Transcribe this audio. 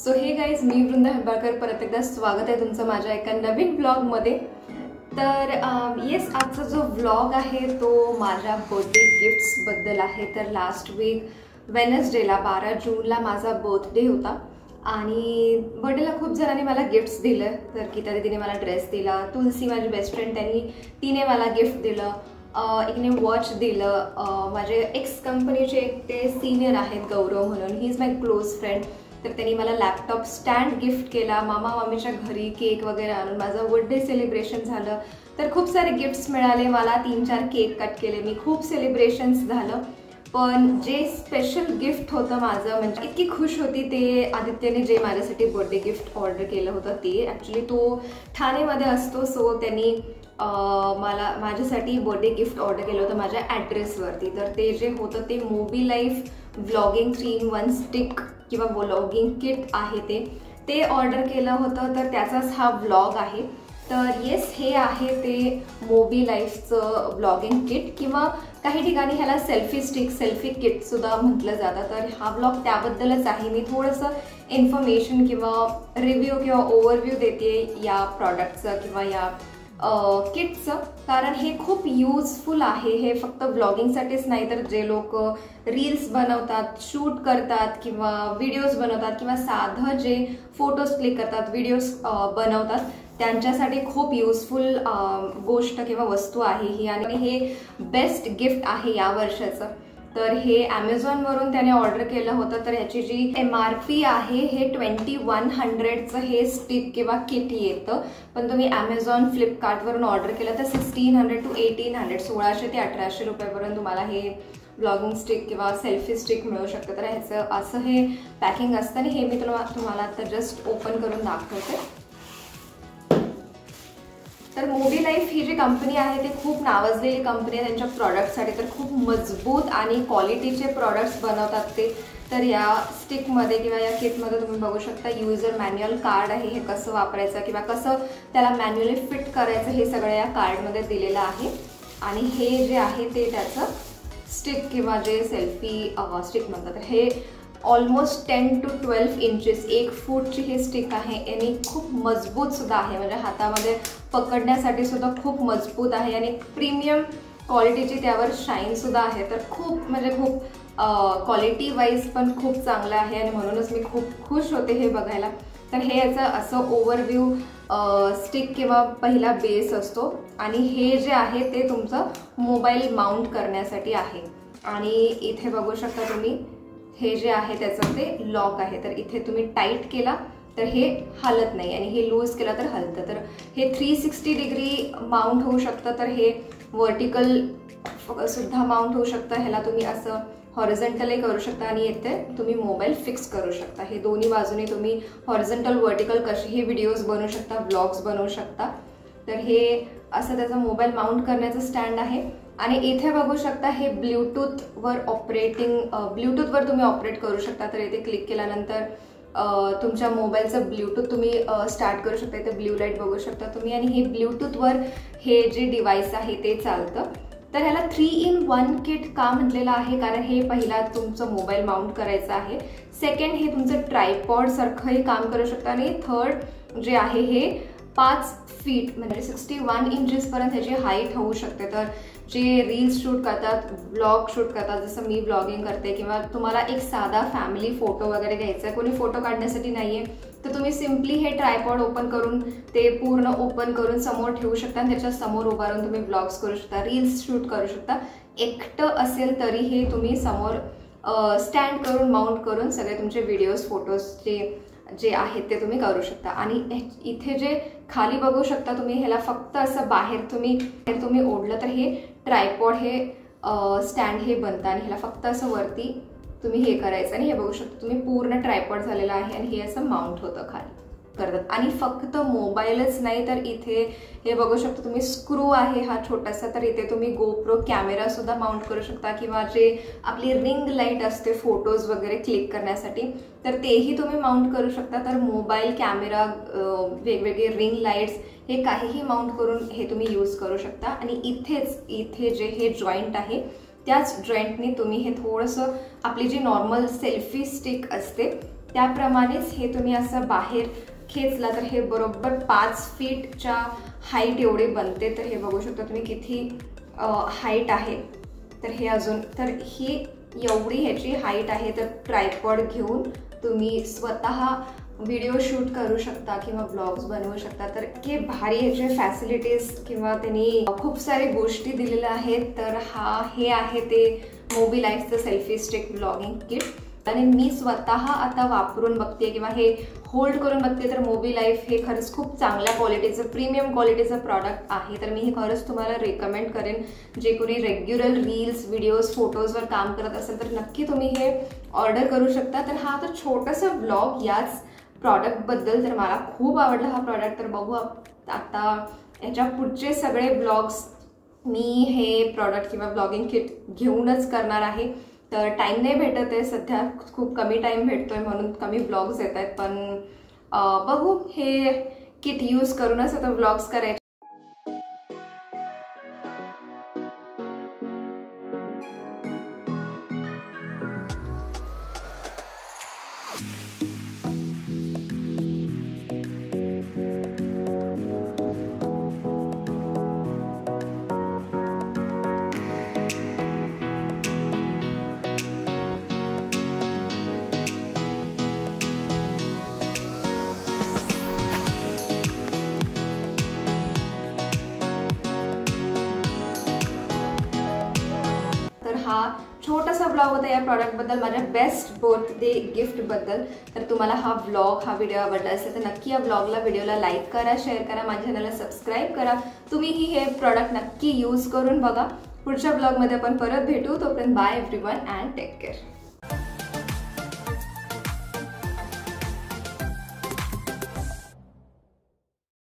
So hey guys, मी वृंदा हेब्बाळकर परत एकदा स्वागत आहे तुमचं माझ्या एका नवीन ब्लॉगमध्ये। तर येस, आजचा जो व्लॉग आहे तो माझ्या बर्थडे गिफ्ट्सबद्दल आहे। तर लास्ट वीक वेनसडेला 12 जूनला माझा बर्थडे होता आणि बर्थडेला खूप जणांनी मला गिफ्ट्स दिले। तर गीता दीदीने मला ड्रेस दिला, तुलसी माझी बेस्ट फ्रेंड तिने मला गिफ्ट दिलं, एकने वॉच दिलं, माझे एक्स कंपनीचे एक ते सिनियर आहेत गौरव म्हणून, he is my close friend. तर त्यांनी मला लॅपटॉप स्टँड गिफ्ट केला, मामा मामीच्या घरी केक वगैरे आणून माझं बर्थडे सेलिब्रेशन झालं। तर खूप सारे गिफ्ट्स मिळाले मला, 3-4 केक कट केले मी, खूप सेलिब्रेशन्स झालं। पण जे स्पेशल गिफ्ट होतं माझं, म्हणजे इतकी खुश होती ते आदित्यने जे माझ्यासाठी बर्थडे गिफ्ट ऑर्डर केलं होतं ते। ॲक्च्युली तो ठाणेमध्ये असतो, सो त्यांनी मला माझ्यासाठी बर्थडे गिफ्ट ऑर्डर केलं होतं माझ्या ॲड्रेसवरती। तर ते जे होतं ते मोबी लाईफ व्लॉगिंग 3-in-1 स्टिक किंवा व्लॉगिंग किट आहे ते ऑर्डर केलं होतं। तर त्याचाच हा व्लॉग आहे। तर येस, हे आहे ते मोबी लाईफचं व्लॉगिंग किट किंवा काही ठिकाणी ह्याला सेल्फी स्टिक, सेल्फी किट सुद्धा म्हटलं जातं। तर हा व्लॉग त्याबद्दलच आहे। मी थोडंसं इन्फॉर्मेशन किंवा रिव्ह्यू किंवा ओव्हरव्ह्यू देते या प्रॉडक्टचं किंवा या किटचं, कारण हे खूप यूजफुल आहे। हे फक्त व्लॉगिंगसाठीच नाही, तर जे लोक रील्स बनवतात, शूट करतात किंवा व्हिडिओज बनवतात किंवा साधं जे फोटोज क्लिक करतात, व्हिडिओज बनवतात, त्यांच्यासाठी खूप यूजफुल गोष्ट किंवा वस्तू आहे ही। आणि हे बेस्ट गिफ्ट आहे या वर्षाचं। तर हे ॲमेझॉनवरून त्याने ऑर्डर केलं होतं। तर ह्याची जी MRP आहे हे 2100चं हे स्टिक किंवा किट येतं, पण तुम्ही ॲमेझॉन फ्लिपकार्टवरून ऑर्डर केलं तर 1600 to 1800 1600 ते 1800 रुपयापर्यंत तुम्हाला हे ब्लॉगिंग स्टिक किंवा सेल्फी स्टिक मिळू शकतं। तर ह्याचं असं हे पॅकिंग असतं आणि हे मी तुम्हाला आता जस्ट ओपन करून दाखवते। तर मोबी लाईफ ही जी कंपनी आहे ती खूप नावाजलेली कंपनी आहे त्यांच्या प्रॉडक्टसाठी। तर खूप मजबूत आणि क्वालिटीचे प्रॉडक्ट्स बनवतात ते। तर या स्टिकमध्ये किंवा या किटमध्ये तुम्ही बघू शकता युजर मॅन्युअल कार्ड आहे, हे कसं वापरायचं किंवा कसं त्याला मॅन्युअली फिट करायचं हे सगळं या कार्डमध्ये दिलेलं आहे। आणि हे जे आहे ते त्याचं स्टिक किंवा जे सेल्फी स्टिक म्हणतात, हे ऑलमोस्ट 10 to 12 इंचेस 1 फूटची ही स्टिक आहे आणि खूप मजबूत सुद्धा आहे, म्हणजे हातामध्ये पकडण्यासाठी सुद्धा खूप मजबूत आहे आणि प्रीमियम क्वालिटीची त्यावर शाईन सुद्धा आहे। तर खूप म्हणजे खूप क्वालिटी वाईज पण खूप चांगलं आहे आणि म्हणूनच मी खूप खुश होते हे बघायला। तर हे याचं असं ओव्हरव्ह्यू स्टिक किंवा पहिला बेस असतो आणि हे जे आहे ते तुमचं मोबाईल माउंट करण्यासाठी आहे। आणि इथे बघू शकता तुम्ही हे जे आहे त्याचं ते लॉक आहे। तर इथे तुम्ही टाईट केला तर हे हलत नाही आणि हे लूज केला तर हलतं। तर हे 360 डिग्री माउंट होऊ शकतं, तर हे वर्टिकल सुद्धा माउंट होऊ शकतं। ह्याला तुम्ही असं हॉरिझॉन्टलही करू शकता आणि इथे तुम्ही मोबाईल फिक्स करू शकता। हे दोन्ही बाजूने तुम्ही हॉरिझॉन्टल वर्टिकल कशीही व्हिडिओज बनवू शकता, ब्लॉग्स बनवू शकता। तर हे असं त्याचा मोबाईल माउंट करण्याचं स्टँड आहे। आणि इथे बघू शकता हे ब्ल्यूटूथवर ब्ल्यूटूथवर तुम्ही ऑपरेट करू शकता। तर इथे क्लिक केल्यानंतर तुमच्या मोबाईलचं ब्ल्यूटूथ तुम्ही स्टार्ट करू शकता। इथे ब्ल्यू लाईट बघू शकता तुम्ही आणि हे ब्ल्यूटूथवर हे जे डिव्हाइस आहे ते चालतं। तर ह्याला 3-in-1 किट का म्हटलेलं आहे, कारण हे पहिला तुमचं मोबाईल माउंट करायचं आहे, सेकंड हे तुमचं ट्रायपॉड सारखंही काम करू शकतं आणि थर्ड जे आहे हे 5 फीट म्हणजे 61 इंचेसपर्यंत ह्याची हाईट होऊ शकते। तर जे रील्स शूट करतात, ब्लॉग शूट करतात, जसं मी ब्लॉगिंग करते किंवा तुम्हाला एक साधा फॅमिली फोटो वगैरे घ्यायचा आहे, कोणी फोटो काढण्यासाठी नाही आहे, तर तुम्ही सिम्पली हे ट्रायपॉड ओपन करून ते पूर्ण ओपन करून समोर ठेवू शकता आणि त्याच्या समोर उभारून तुम्ही ब्लॉग्स करू शकता, रील्स शूट करू शकता। एकटं असेल तरी हे तुम्ही समोर स्टँड करून माउंट करून सगळे तुमचे व्हिडिओज, फोटोज जे आहेत ते तुम्ही करू शकता। आणि इथे जे खाली बघू शकता तुम्ही, ह्याला फक्त असं बाहेर तुम्ही ओढलं तर हे ट्रायपॉड हे स्टँड हे बनतं आणि ह्याला फक्त असं वरती तुम्ही हे करायचं आणि हे बघू शकता तुम्ही पूर्ण ट्रायपॉड झालेलं आहे आणि हे असं माउंट होतं खाली करतात। आणि फक्त मोबाईलच नाही, तर इथे हे बघू शकता तुम्ही स्क्रू आहे हा छोटासा, तर इथे तुम्ही गोप्रो कॅमेरा सुद्धा माउंट करू शकता किंवा जे आपली रिंग लाईट असते फोटोज वगैरे क्लिक करण्यासाठी, तर तेही तुम्ही माउंट करू शकता। तर मोबाईल कॅमेरा, वेगवेगळे रिंग लाईट्स हे काहीही माउंट करून हे तुम्ही यूज करू शकता। आणि इथे जे हे जॉईंट आहे त्याच जॉईंटने तुम्ही हे थोडंसं आपली जी नॉर्मल सेल्फी स्टिक असते त्याप्रमाणेच हे तुम्ही असं बाहेर खेचला तर हे बरोबर 5 फीटच्या हाईट एवढे बनते। तर हे बघू शकता तुम्ही किती हाईट आहे। तर हे अजून तर ही एवढी ह्याची हाईट आहे। तर ट्रायपॉड घेऊन तुम्ही स्वतः व्हिडिओ शूट करू शकता किंवा ब्लॉग्स बनवू शकता। तर इतके भारी ह्याचे फॅसिलिटीज किंवा त्यांनी खूप सारे गोष्टी दिलेल्या आहेत। तर हे आहे ते मोबिलाईफचं सेल्फी स्टिक ब्लॉगिंग किट आणि मी स्वतः आता वापरून बघते किंवा हे होल्ड करून बघते। तर मोबिलाईफ हे खरंच खूप चांगल्या क्वालिटीचं प्रीमियम क्वालिटीचं प्रॉडक्ट आहे। तर मी हे खरंच तुम्हाला रेकमेंड करेन, जे कोणी रेग्युलर रील्स व्हिडिओज फोटोजवर काम करत असेल तर नक्की तुम्ही हे ऑर्डर करू शकता। तर हा तर छोटासा ब्लॉग याच प्रॉडक्टबद्दल। तर मला खूप आवडला हा प्रॉडक्ट। तर बघू आता याच्या पुढचे सगळे ब्लॉग्स मी हे प्रॉडक्ट किंवा ब्लॉगिंग किट घेऊनच करणार आहे। तर टाईम नाही भेटत आहे सध्या, खूप कमी टाईम भेटतोय म्हणून कमी ब्लॉग्स येत आहेत। पण बघू हे किट यूज करूनच आता ब्लॉग्स करायचे। हा छोटासा ब्लॉग होता या प्रॉडक्टबद्दल, माझ्या बेस्ट बर्थडे गिफ्टबद्दल। तर तुम्हाला हा व्हिडिओ आवडला असेल तर नक्की या व्हिडिओला लाईक करा, शेअर करा, माझ्या चॅनलला सबस्क्राईब करा। तुम्हीही हे प्रॉडक्ट नक्की यूज करून बघा। पुढच्या ब्लॉगमध्ये आपण परत भेटू, तोपर्यंत bye everyone and take care.